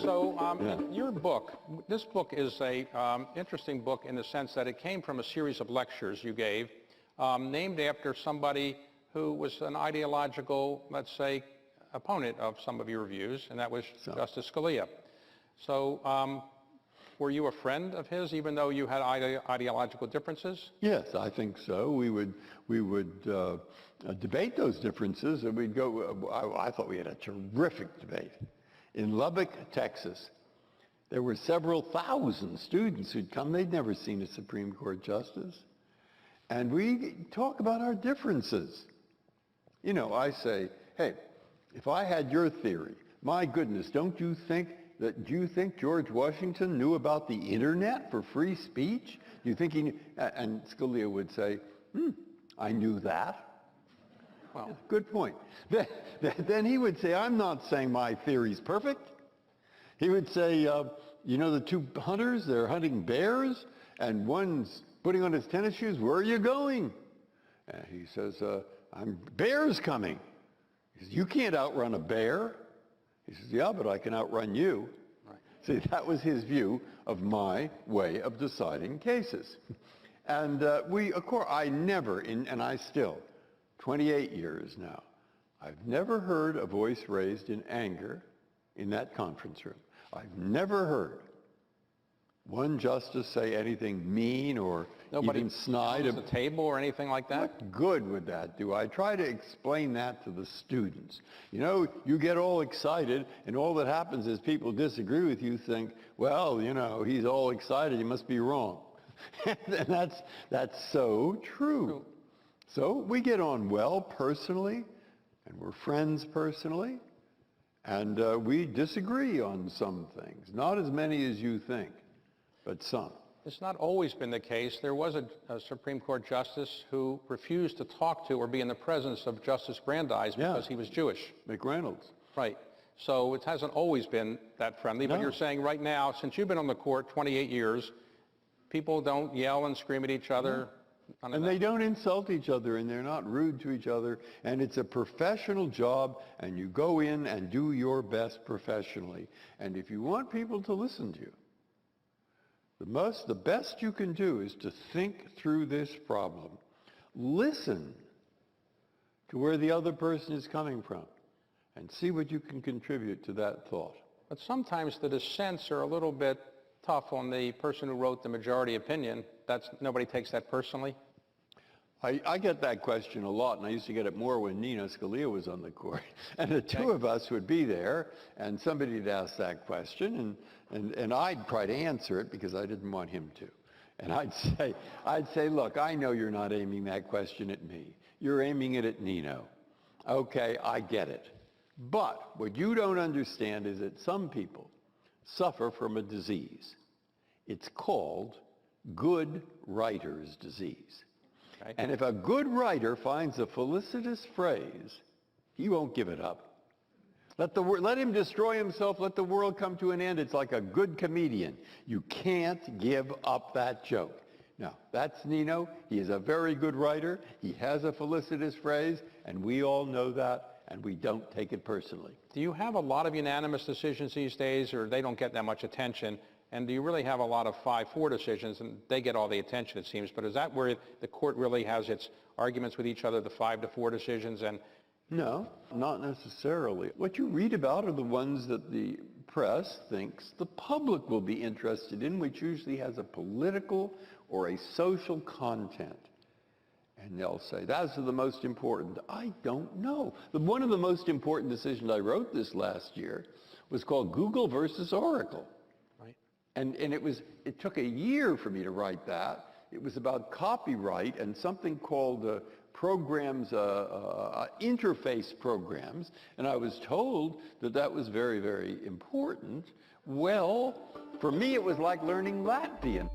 So your book, this book is a interesting book in the sense that it came from a series of lectures you gave named after somebody who was an ideological, let's say, opponent of some of your views, and that was Justice Scalia. So were you a friend of his even though you had ideological differences? Yes, I think so. We would debate those differences, and we'd go, I thought we had a terrific debate. In Lubbock, Texas, there were several thousand students who'd come. They'd never seen a Supreme Court justice. And we talk about our differences. You know, I say, hey, if I had your theory, my goodness, do you think George Washington knew about the internet for free speech? Do you think he knew? And Scalia would say, I knew that. Well, good point. Then he would say, I'm not saying my theory's perfect. He would say, you know the two hunters, they're hunting bears, and one's putting on his tennis shoes, where are you going? And he says, bear's coming. He says, you can't outrun a bear. He says, yeah, but I can outrun you. Right. See, that was his view of my way of deciding cases. And of course, I never, and I still, 28 years now, I've never heard a voice raised in anger in that conference room. I've never heard one justice say anything mean or even snide at the table or anything like that? What good would that do? I try to explain that to the students. You know, you get all excited, and all that happens is people disagree with you, think, well, you know, he's all excited, he must be wrong. And that's so true. So we get on well personally, and we're friends personally, and we disagree on some things. Not as many as you think, but some. It's not always been the case. There was a Supreme Court justice who refused to talk to or be in the presence of Justice Brandeis because he was Jewish. McReynolds. Right. So it hasn't always been that friendly, but you're saying right now, since you've been on the court 28 years, people don't yell and scream at each other. And they don't insult each other, and they're not rude to each other, and it's a professional job, and you go in and do your best professionally. And if you want people to listen to you, the best you can do is to think through this problem. Listen to where the other person is coming from, and see what you can contribute to that thought. But sometimes the dissents are a little bit tough on the person who wrote the majority opinion. Nobody takes that personally? I get that question a lot, and I used to get it more when Nino Scalia was on the court. And the two of us would be there, and somebody would ask that question, and I'd try to answer it because I didn't want him to. And I'd say, look, I know you're not aiming that question at me. You're aiming it at Nino. Okay, I get it. But what you don't understand is that some people suffer from a disease. It's called good writer's disease. Okay. And if a good writer finds a felicitous phrase, he won't give it up. Let him destroy himself, let the world come to an end. It's like a good comedian. You can't give up that joke. Now, that's Nino. He is a very good writer. He has a felicitous phrase, and we all know that, and we don't take it personally. Do you have a lot of unanimous decisions these days, or they don't get that much attention? And do you really have a lot of 5-4 decisions, and they get all the attention, it seems? But is that where the court really has its arguments with each other, the 5-4 decisions? And no, not necessarily. What you read about are the ones that the press thinks the public will be interested in, which usually has a political or a social content. And they'll say, those are the most important. I don't know. One of the most important decisions I wrote this last year was called Google versus Oracle. Right. And it took a year for me to write that. It was about copyright and something called programs, interface programs. And I was told that that was very, very important. Well, for me, it was like learning Latvian.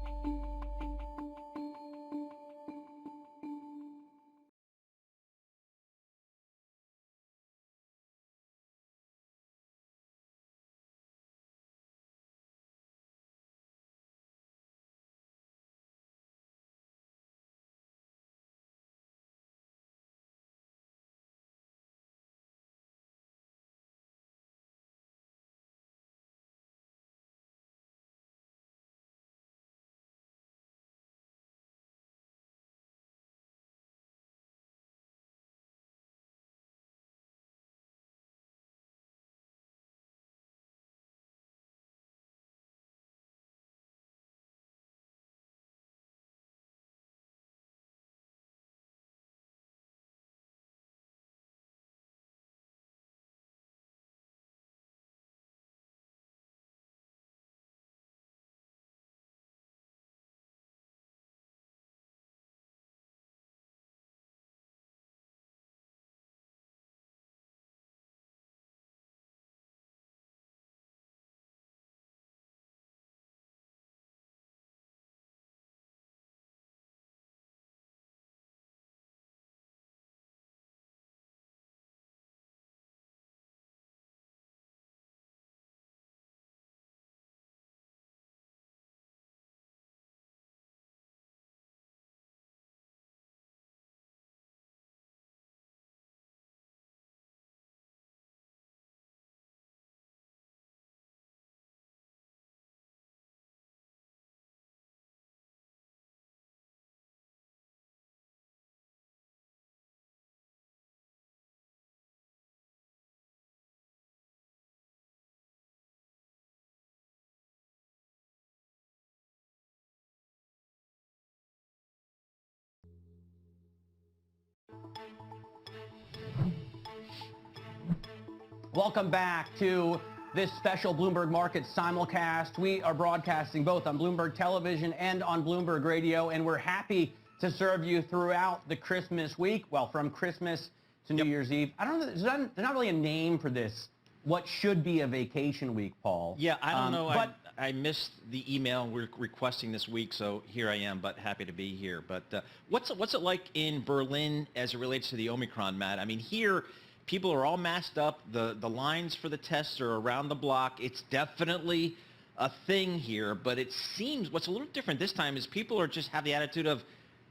Welcome back to this special Bloomberg Market simulcast. We are broadcasting both on Bloomberg Television and on Bloomberg Radio, and we're happy to serve you throughout the Christmas week. Well, from Christmas to New Year's Eve. I don't know, there's not really a name for this. What should be a vacation week, Paul? Yeah, I don't know. But I missed the email we're requesting this week, so here I am, but happy to be here. But what's it like in Berlin as it relates to the Omicron, Matt? I mean, here, people are all masked up. The lines for the tests are around the block. It's definitely a thing here, but it seems what's a little different this time is people are just have the attitude of,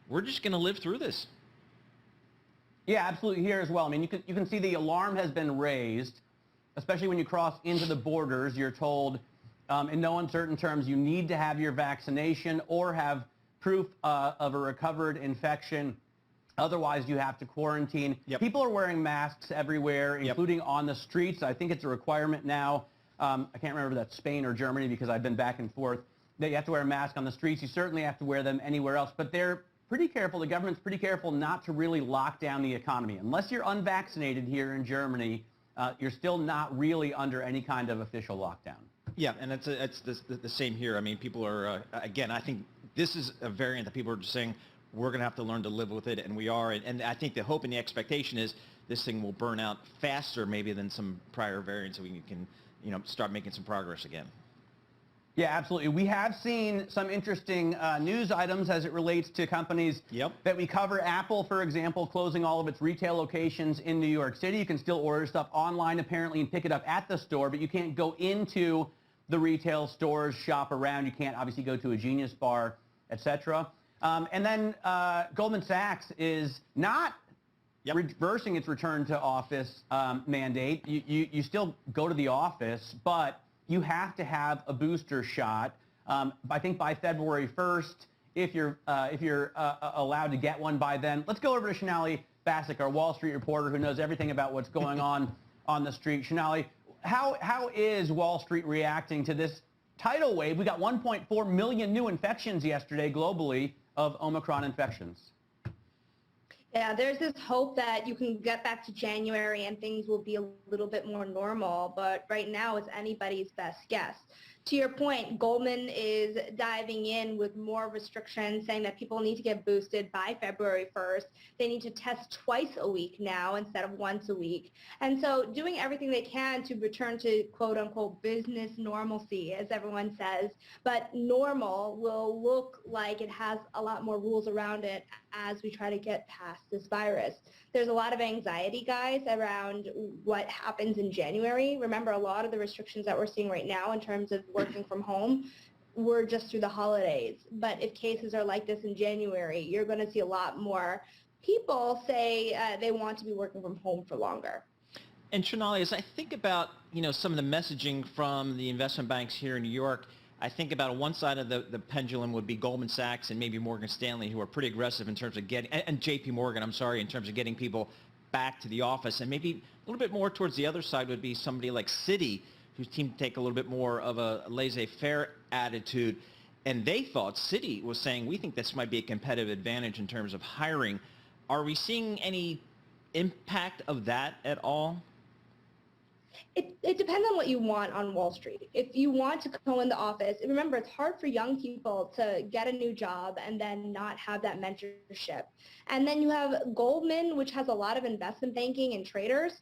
we're just going to live through this. yeah, absolutely here as well. I mean, you can see the alarm has been raised, especially when you cross into the borders. You're told in no uncertain terms you need to have your vaccination or have proof of a recovered infection. Otherwise, you have to quarantine. People are wearing masks everywhere, including on the streets. I think it's a requirement now. I can't remember if that's Spain or Germany because I've been back and forth. That you have to wear a mask on the streets. You certainly have to wear them anywhere else. But they're pretty careful. The government's pretty careful not to really lock down the economy. Unless you're unvaccinated here in Germany, you're still not really under any kind of official lockdown. Yeah, and it's the same here. I mean, people are, again, I think this is a variant that people are just saying, we're going to have to learn to live with it, and we are. And I think the hope and the expectation is this thing will burn out faster maybe than some prior variants so we can, start making some progress again. Yeah, absolutely. We have seen some interesting news items as it relates to companies that we cover. Apple, for example, closing all of its retail locations in New York City. You can still order stuff online, apparently, and pick it up at the store, but you can't go into the retail stores, shop around. You can't obviously go to a Genius Bar, etc. And then Goldman Sachs is not reversing its return to office mandate. You still go to the office, but you have to have a booster shot. I think by February 1st, if you're allowed to get one by then. Let's go over to Shonali Basak, our Wall Street reporter who knows everything about what's going on the street. Shonali, how is Wall Street reacting to this tidal wave? We got 1.4 million new infections yesterday globally of Omicron infections. Yeah, there's this hope that you can get back to January and things will be a little bit more normal, but right now it's anybody's best guess. To your point, Goldman is diving in with more restrictions, saying that people need to get boosted by February 1st. They need to test twice a week now instead of once a week. And so doing everything they can to return to quote-unquote business normalcy, as everyone says. But normal will look like it has a lot more rules around it as we try to get past this virus. There's a lot of anxiety, guys, around what happens in January. Remember, a lot of the restrictions that we're seeing right now in terms of working from home were just through the holidays. But if cases are like this in January, you're going to see a lot more people say they want to be working from home for longer. And Shonali, as I think about, some of the messaging from the investment banks here in New York, I think about one side of the pendulum would be Goldman Sachs and maybe Morgan Stanley, who are pretty aggressive in terms of getting, and JP Morgan, I'm sorry, in terms of getting people back to the office. And maybe a little bit more towards the other side would be somebody like Citi, who seemed to take a little bit more of a laissez-faire attitude. And they thought, Citi was saying, we think this might be a competitive advantage in terms of hiring. Are we seeing any impact of that at all? It depends on what you want on Wall Street. If you want to go in the office, remember, it's hard for young people to get a new job and then not have that mentorship. And then you have Goldman, which has a lot of investment banking and traders,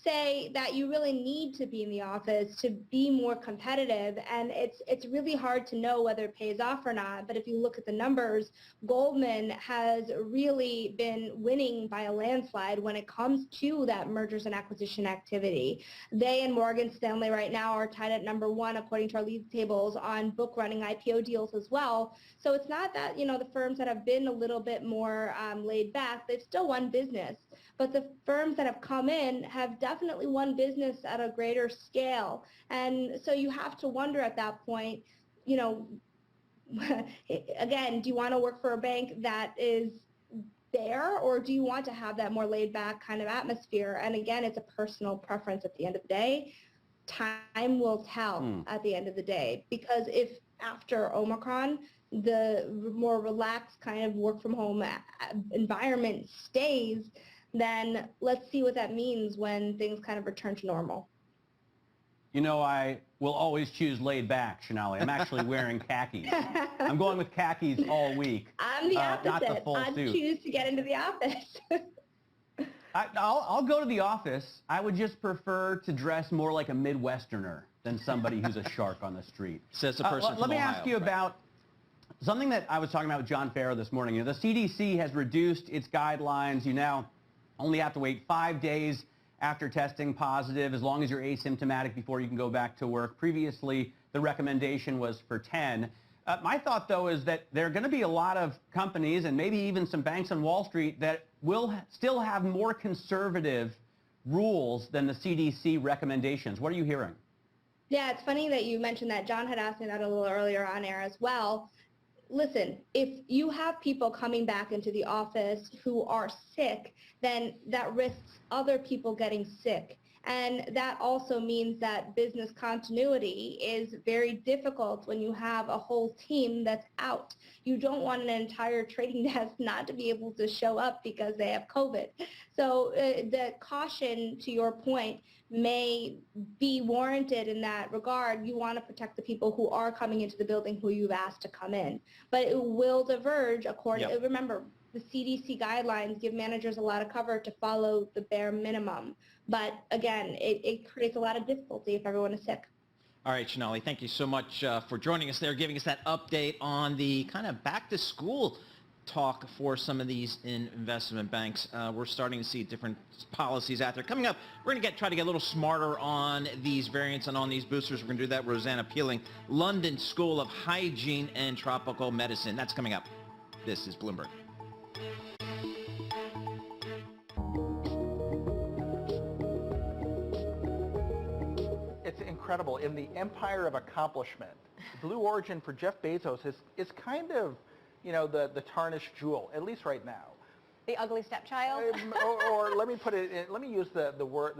say that you really need to be in the office to be more competitive, and it's really hard to know whether it pays off or not. But if you look at the numbers, Goldman has really been winning by a landslide when it comes to that mergers and acquisition activity. They and Morgan Stanley right now are tied at number one according to our league tables on book running IPO deals as well. So it's not that, the firms that have been a little bit more laid back, they've still won business. But the firms that have come in have definitely won business at a greater scale. And so you have to wonder at that point, again, do you want to work for a bank that is there, or do you want to have that more laid back kind of atmosphere? And again, it's a personal preference at the end of the day. Time will tell at the end of the day, because if after Omicron, the more relaxed kind of work from home environment stays, then let's see what that means when things kind of return to normal. You know, I will always choose laid back, Shonali. I'm actually wearing khakis. I'm going with khakis all week. I'm the opposite. Not the full I'd suit. choose to get into the office. I'll go to the office. I would just prefer to dress more like a Midwesterner than somebody who's a shark on the street. Says the person from Let me Ohio, ask you about something that I was talking about with John Farrow this morning. You know, the CDC has reduced its guidelines. You now only have to wait 5 days after testing positive, as long as you're asymptomatic, before you can go back to work. Previously, the recommendation was for 10. My thought, though, is that there are going to be a lot of companies and maybe even some banks on Wall Street that will still have more conservative rules than the CDC recommendations. What are you hearing? Yeah, it's funny that you mentioned that. John had asked me that a little earlier on air as well. Listen, if you have people coming back into the office who are sick, then that risks other people getting sick. And that also means that business continuity is very difficult when you have a whole team that's out. You don't want an entire trading desk not to be able to show up because they have COVID. So the caution, to your point, may be warranted in that regard. You want to protect the people who are coming into the building who you've asked to come in. But it will diverge according, remember, the CDC guidelines give managers a lot of cover to follow the bare minimum. But again, it creates a lot of difficulty if everyone is sick. All right, Shonali, thank you so much for joining us there, giving us that update on the kind of back to school talk for some of these investment banks. We're starting to see different policies out there. Coming up, we're going to try to get a little smarter on these variants and on these boosters. We're going to do that. Rosanna Peeling, London School of Hygiene and Tropical Medicine. That's coming up. This is Bloomberg. It's incredible. In the empire of accomplishment, Blue Origin for Jeff Bezos is kind of, you know, the tarnished jewel, at least right now. The ugly stepchild? Or let me put it, let me use the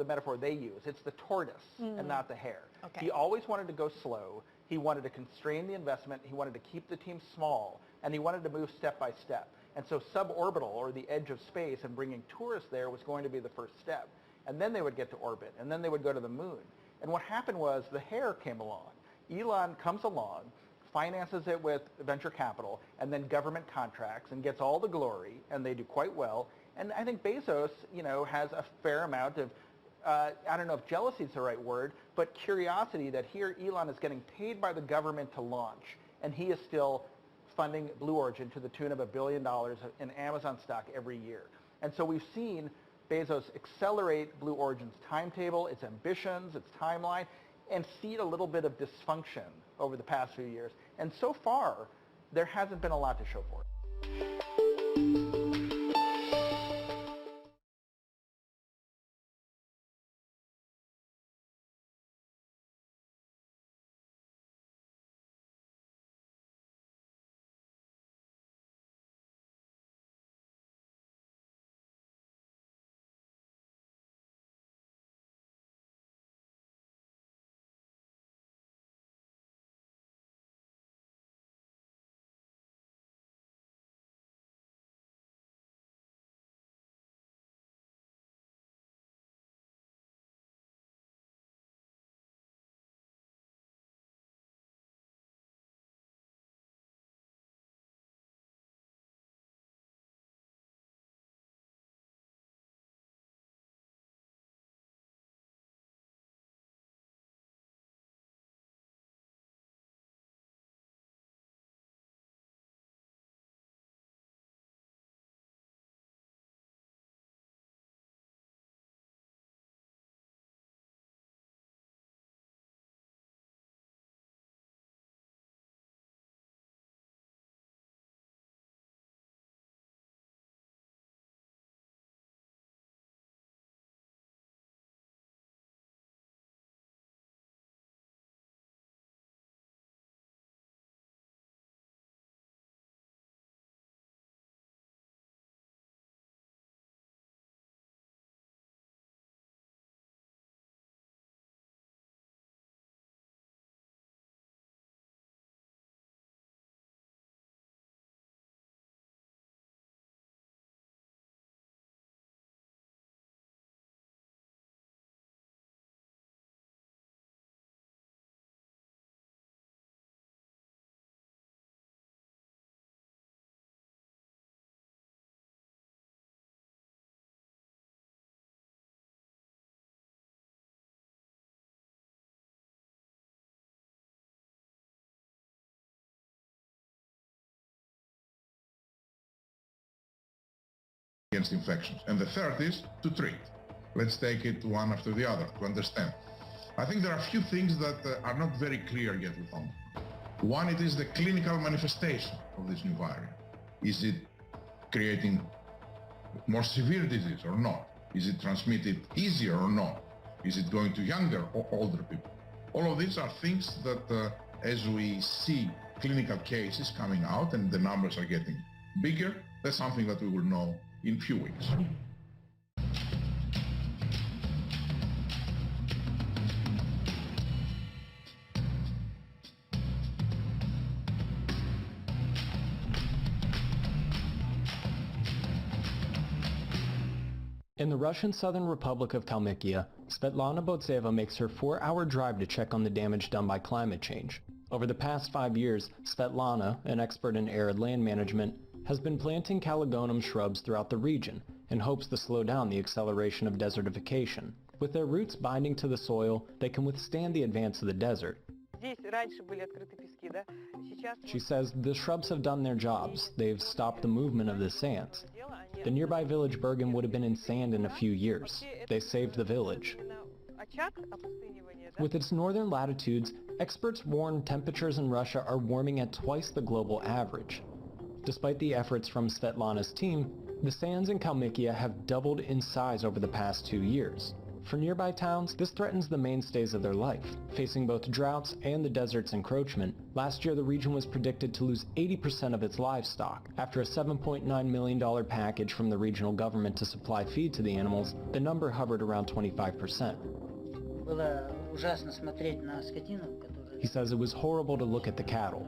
metaphor they use. It's the tortoise and not the hare. Okay. He always wanted to go slow. He wanted to constrain the investment. He wanted to keep the team small. And he wanted to move step by step. And so suborbital, or the edge of space, and bringing tourists there was going to be the first step. And then they would get to orbit. And then they would go to the moon. And what happened was the hare came along. Elon comes along, finances it with venture capital, and then government contracts, and gets all the glory, and they do quite well. And I think Bezos, you know, has a fair amount of, I don't know if jealousy is the right word, but curiosity that here Elon is getting paid by the government to launch, and he is still funding Blue Origin to the tune of $1 billion in Amazon stock every year. And so we've seen Bezos accelerate Blue Origin's timetable, its ambitions, its timeline, and seed a little bit of dysfunction over the past few years. And so far, there hasn't been a lot to show for it. against infections. And the third is to treat. Let's take it one after the other to understand. I think there are a few things that are not very clear yet with Omicron. One, it is the clinical manifestation of this new variant. Is it creating more severe disease or not? Is it transmitted easier or not? Is it going to younger or older people? All of these are things that as we see clinical cases coming out and the numbers are getting bigger, that's something that we will know in a few weeks. In the Russian Southern Republic of Kalmykia, Svetlana Botseva makes her 4-hour drive to check on the damage done by climate change. Over the past 5 years, Svetlana, an expert in arid land management, has been planting Calagonum shrubs throughout the region in hopes to slow down the acceleration of desertification. With their roots binding to the soil, they can withstand the advance of the desert. She says the shrubs have done their jobs. They've stopped the movement of the sands. The nearby village Bergen would have been in sand in a few years. They saved the village. With its northern latitudes, experts warn temperatures in Russia are warming at twice the global average. Despite the efforts from Svetlana's team, the sands in Kalmykia have doubled in size over the past 2 years. For nearby towns, this threatens the mainstays of their life. Facing both droughts and the desert's encroachment, last year the region was predicted to lose 80% of its livestock. After a $7.9 million package from the regional government to supply feed to the animals, the number hovered around 25%. He says it was horrible to look at the cattle.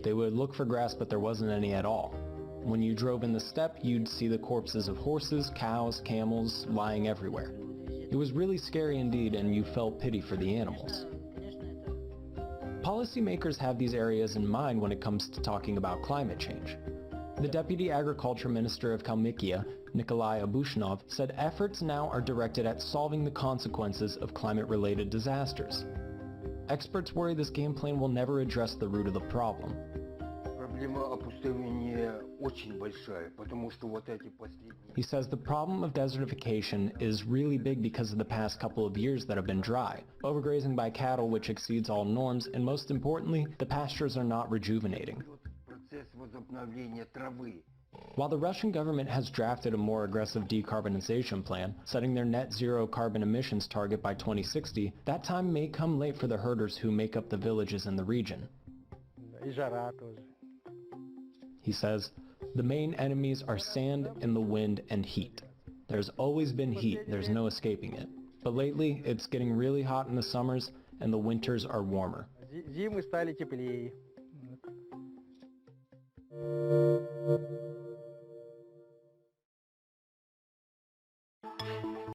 They would look for grass, but there wasn't any at all. When you drove in the steppe, you'd see the corpses of horses, cows, camels lying everywhere. It was really scary indeed, and you felt pity for the animals. Policymakers have these areas in mind when it comes to talking about climate change. The Deputy Agriculture Minister of Kalmykia, Nikolai Abushnov, said efforts now are directed at solving the consequences of climate-related disasters. Experts worry this game plan will never address the root of the problem. He says the problem of desertification is really big because of the past couple of years that have been dry, overgrazing by cattle which exceeds all norms, and most importantly, the pastures are not rejuvenating. While the Russian government has drafted a more aggressive decarbonization plan, setting their net zero carbon emissions target by 2060, that time may come late for the herders who make up the villages in the region. He says, the main enemies are sand and the wind and heat. There's always been heat, there's no escaping it. But lately, it's getting really hot in the summers and the winters are warmer.